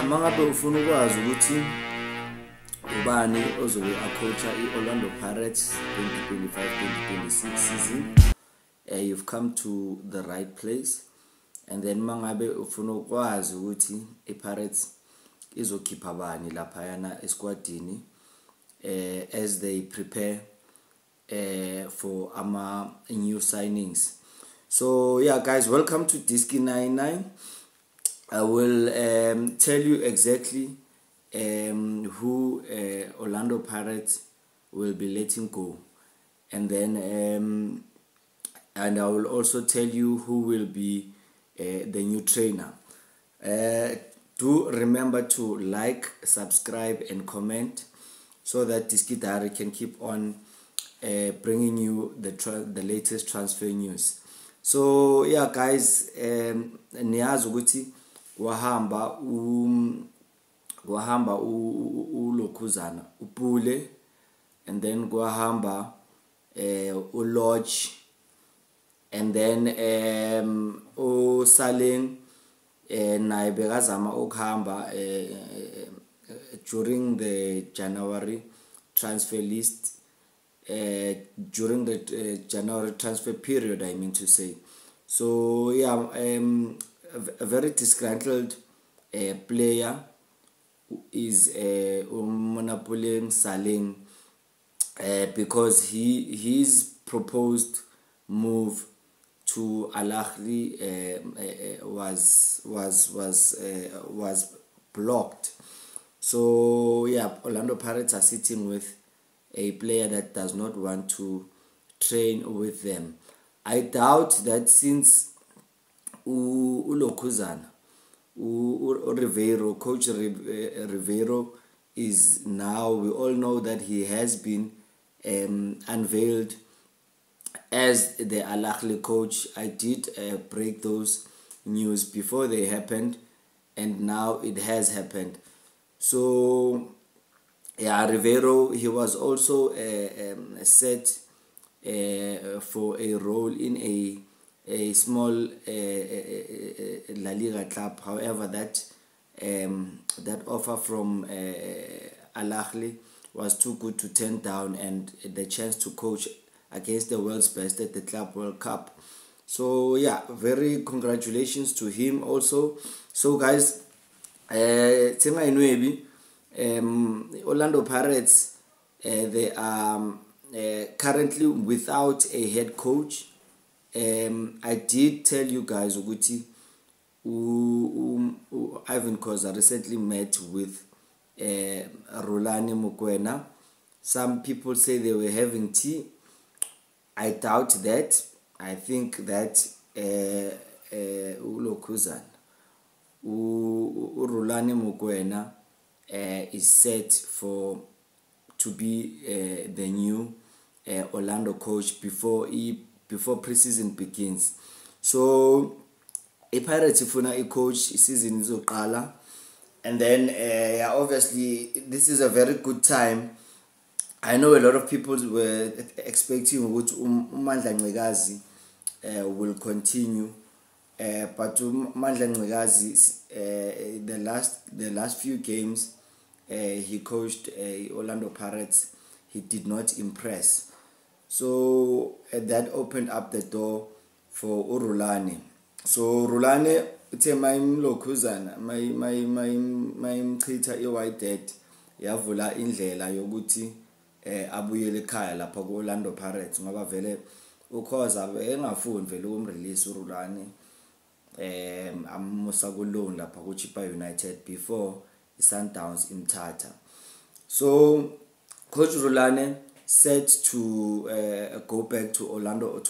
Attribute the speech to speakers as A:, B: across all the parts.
A: mangabe ufuna ukwazi ukuthi ubani ozobe acoacha iOrlando Pirates 2025-2026 season, you've come to the right place. And then mangabe ufuna ukwazi ukuthi iPirates izokhipha bani laphayana esquadini as they prepare for new signings. So yeah guys, welcome to Diski 99. I will tell you exactly who Orlando Pirates will be letting go, and then and I will also tell you who will be the new trainer. Do remember to like, subscribe and comment so that Diski Diary can keep on bringing you the latest transfer news. So yeah guys, niyazi ukuthi wahamba uLokhuzana uPule, and then kwahamba uLodge, and then uSaling naye bekazama ukuhamba during the January transfer list, during the January transfer period, I mean to say. So yeah, a very disgruntled player is Monapole Saling, because his proposed move to Al Ahly was blocked. So yeah, Orlando Pirates are sitting with a player that does not want to train with them. I doubt that since uLokhuzana, Rivero, Coach Rivero is now, we all know that he has been unveiled as the Al Ahly coach. I did break those news before they happened, and now it has happened. So yeah, Rivero, he was also set for a role in a small La Liga club. However, that offer from Al Ahly was too good to turn down, and the chance to coach against the world's best at the Club World Cup. So yeah, very congratulations to him also. So guys, Orlando Pirates, they are currently without a head coach. I did tell you guys ukuthi Ivan Khoza recently met with Rhulani Mokoena. Some people say they were having tea. I doubt that. I think that uLokhuzana, Rhulani Mokoena is set to be the new Orlando coach before preseason begins. So iPirates ifuna coach season izoqala, and then yeah, obviously this is a very good time. I know a lot of people were expecting ukuthi uMandla Ncikazi will continue, but uMandla Ncikazi the last few games he coached Orlando Pirates, he did not impress. So that opened up the door for Rhulani. So Rhulani uthe mayimlokhuzana mayimchitha iWhite Dead, yavula indlela yokuthi abuyele ekhaya lapha kuOrlando Pirates, ngoba vele ukhoza engafuni vele ukumrelease uRhulani amusa ku loan lapha kuChippa United before iSundowns imthatha. So Coach Rhulani set to go back to Orlando,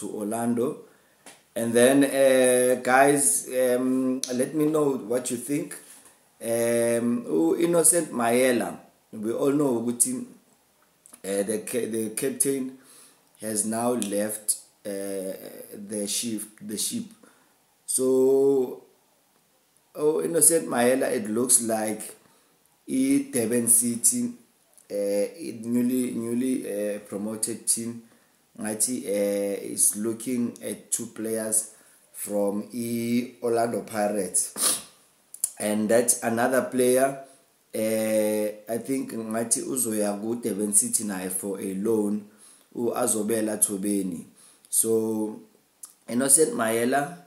A: and then guys, let me know what you think. Innocent Mayela, we all know ukuthi the captain has now left the ship. So Innocent Mayela, it looks like Durban City, newly promoted team, is looking at two players from Orlando Pirates. and that's another player. I think ngathi uzoya ku Durban City naye for a loan uAzobela Thobeni. So Innocent Mayela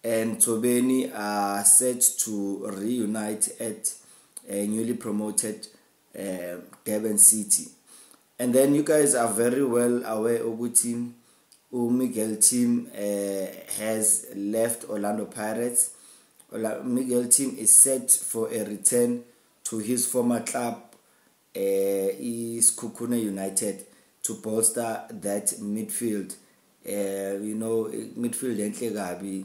A: and Thobeni are set to reunite at a newly promoted Durban City. And then you guys are very well aware ukuthi Miguel Team has left Orlando Pirates. Miguel Team is set for a return to his former club, Sekhukhune United, to bolster that midfield. Midfield enhle kabi.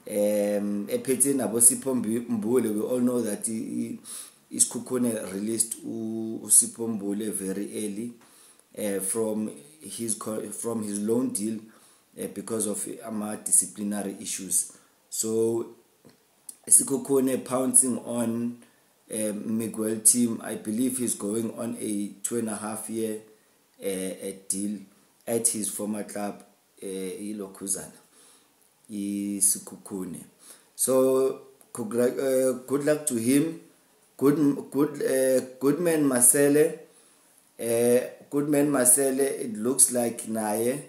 A: Ephethe nabo Sipho Mbule. We all know that Sekhukhune released uSipho Mbule very early from his loan deal because of disciplinary issues. So Sekhukhune pouncing on Miguel Team. I believe he's going on a 2.5 year deal at his former club, Lokhuzana, Sekhukhune. So good luck to him. Goodman Masele. Goodman Masele. It looks like Naye.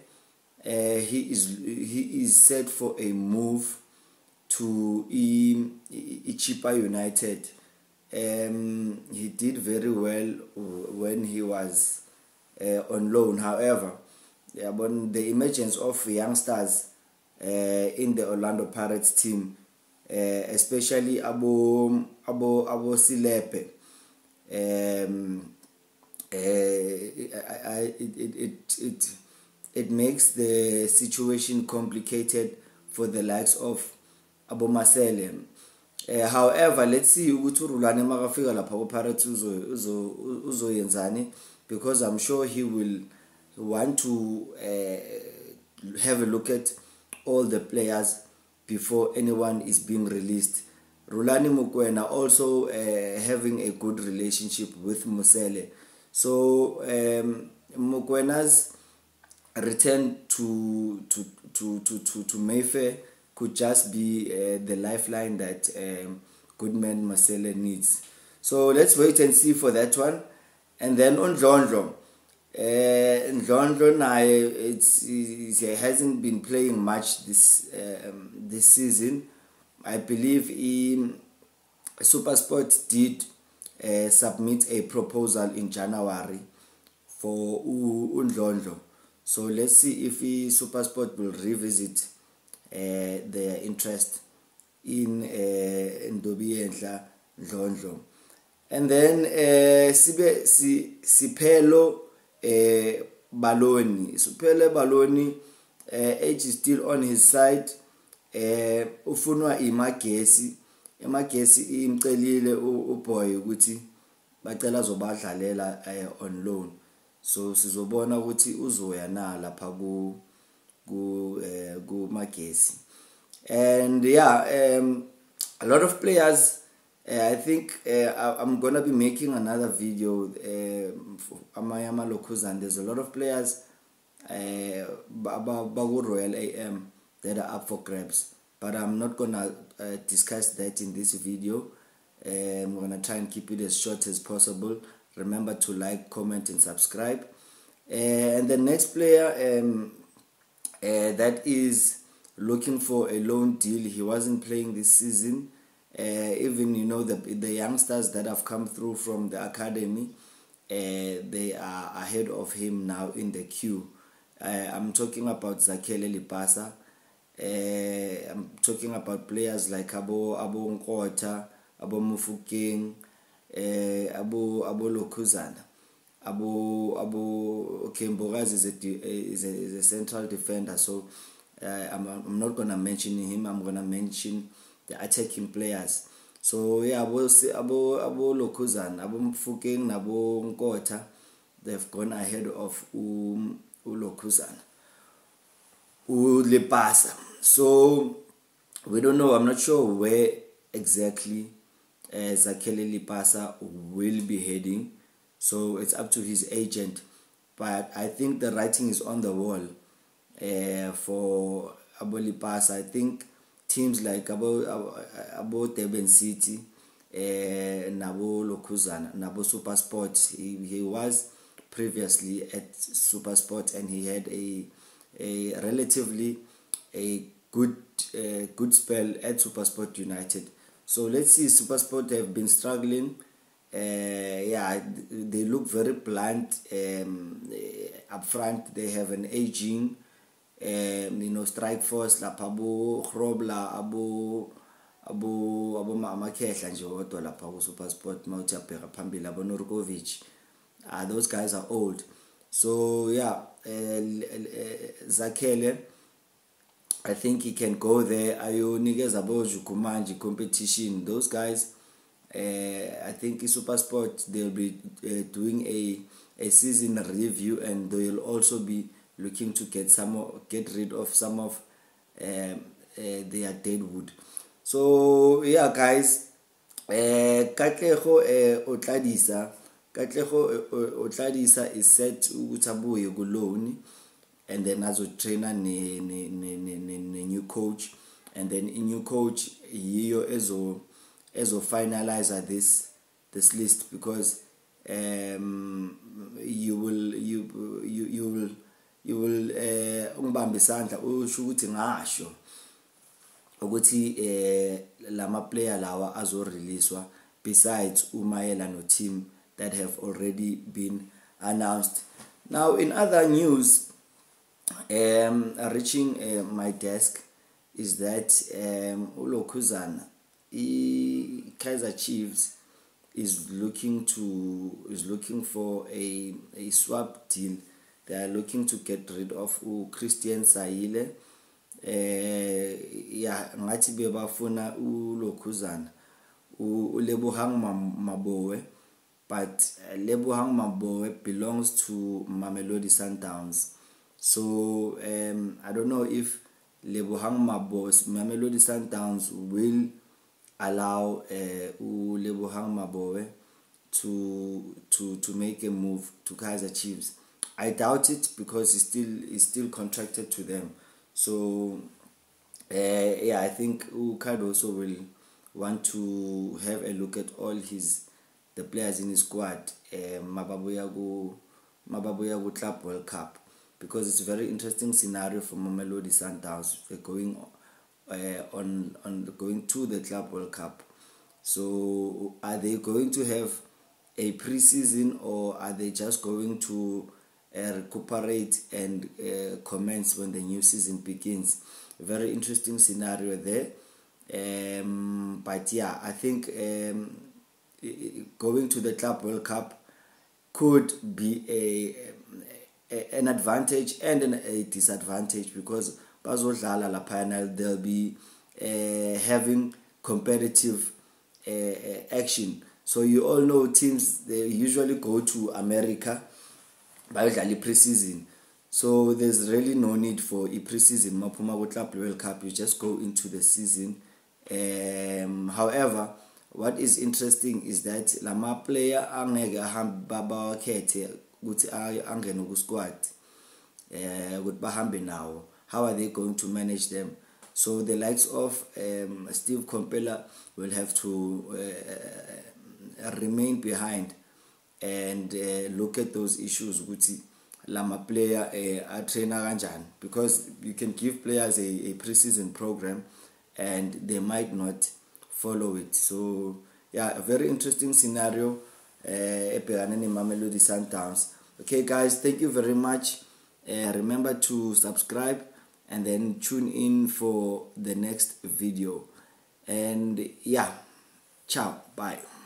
A: He is set for a move to Chippa United. He did very well when he was on loan. However, the emergence of youngsters in the Orlando Pirates team, especially Abo Silepe, it makes the situation complicated for the likes of Abo Masele. However, let's see ukuthi Rulani makafika lapha ku Pirates uzoyenzani, because I'm sure he will want to have a look at all the players before anyone is being released. Rulani Mokoena also having a good relationship with Musele. So Mokwena's return to Mayfair could just be the lifeline that Goodman Masele needs. So let's wait and see for that one. And then on Ndlondlo, he hasn't been playing much this season. I believe SuperSport did submit a proposal in January for Ndlondlo. So let's see if SuperSport will revisit their interest in Ndobiyenhla Ndlondlo. And then Siphelelo Baloni. Siphelelo Baloni, age is still on his side. Ufunwa iMagesi. iMagesi imcelile uBoy ukuthi bacela zobadlalela on loan. So sizobona ukuthi uzoya na lapha ku Magesi. And a lot of players. I think I'm gonna be making another video. Amayama Lokhuzana. There's a lot of players about Royal AM that are up for grabs, but I'm not gonna discuss that in this video. I'm gonna try and keep it as short as possible. Remember to like, comment, and subscribe. And the next player that is looking for a loan deal. He wasn't playing this season. Even the youngsters that have come through from the academy, they are ahead of him now in the queue. I'm talking about Zakhele Lipasa. I'm talking about players like Abo Nkotha, Abo Mufokeng, Abo Lokhuzana, Abo Kemboraz is a central defender. So I'm not gonna mention him. I'm gonna mention the attacking players. So we'll see Abo Lokhuzana, Abo Mufokeng, Abo Nkotha. They've gone ahead of Lokhuzana, Lipasa. So we don't know. I'm not sure where exactly Zakhele Lipasa will be heading. So it's up to his agent. But I think the writing is on the wall for Abo Lipasa. I think teams like Abo Durban City, nabo Lokhuzana nabo SuperSport. He was previously at SuperSport, and he had a relatively a good spell at SuperSport United. So let's see. SuperSport have been struggling. Yeah, they look very blunt up front. They have an aging strike force lapha abo Grobler abo Mama Khehla nje wodwa lapha ku SuperSport mawuthi abheka phambili abo Norkovic. Those guys are old. So yeah, Zakhele, I think he can go there. Ayonikeza abo Jukumanji competition. Those guys, I think SuperSport, they'll be doing a season review, and they'll also be looking to get rid of some of their deadwood. So yeah, guys, Katlego Otladisa is set ukuthi abuye ku loan, and then azo trainer ne new coach, and then a new coach yiyo ezo finalize this list, because you will ungibambe isandla usho ukuthi ngasho ukuthi lama player lawa azo releasewa, besides uMayela no team that have already been announced. Now in other news reaching my desk is that uLokhuzana, Kaizer Chiefs is looking for a swap deal. They are looking to get rid of Christian Sayile. Yeah, ngathi bebafuna uLokhuzana uLebohang Maboe, but Lebohang Maboe belongs to Mamelodi Sundowns. So I don't know if Lebohang Maboe's Mamelodi Sundowns will allow Lebohang Maboe to make a move to Kaizer Chiefs. I doubt it, because he's still contracted to them. So yeah, I think Cardoso will want to have a look at all the players in his squad mababuya ku Club World Cup, because it's a very interesting scenario for Mamelodi Sundowns. They're going going to the Club World Cup. So are they going to have a pre-season, or are they just going to recuperate and commence when the new season begins? A very interesting scenario there. But yeah, I think going to the Club World Cup could be an advantage and a disadvantage, because bazodlala lapha they'll be having competitive action. So you all know teams, they usually go to America bayodlala pre-season. So there's really no need for a pre-season. Maphuma ku Club World Cup, you just go into the season. However, what is interesting is that lama player angeke ahambe babakhethe ukuthi angene ku squad ukuthi bahambe nawo. How are they going to manage them? So the likes of Steve Kompela will have to remain behind and look at those issues ukuthi lama player a trainer kanjani, because you can give players a pre-season program and they might not follow it. So yeah, a very interesting scenario ebhekane neMamelodi Sundowns. Okay guys, thank you very much. Remember to subscribe and then tune in for the next video. And yeah, ciao, bye.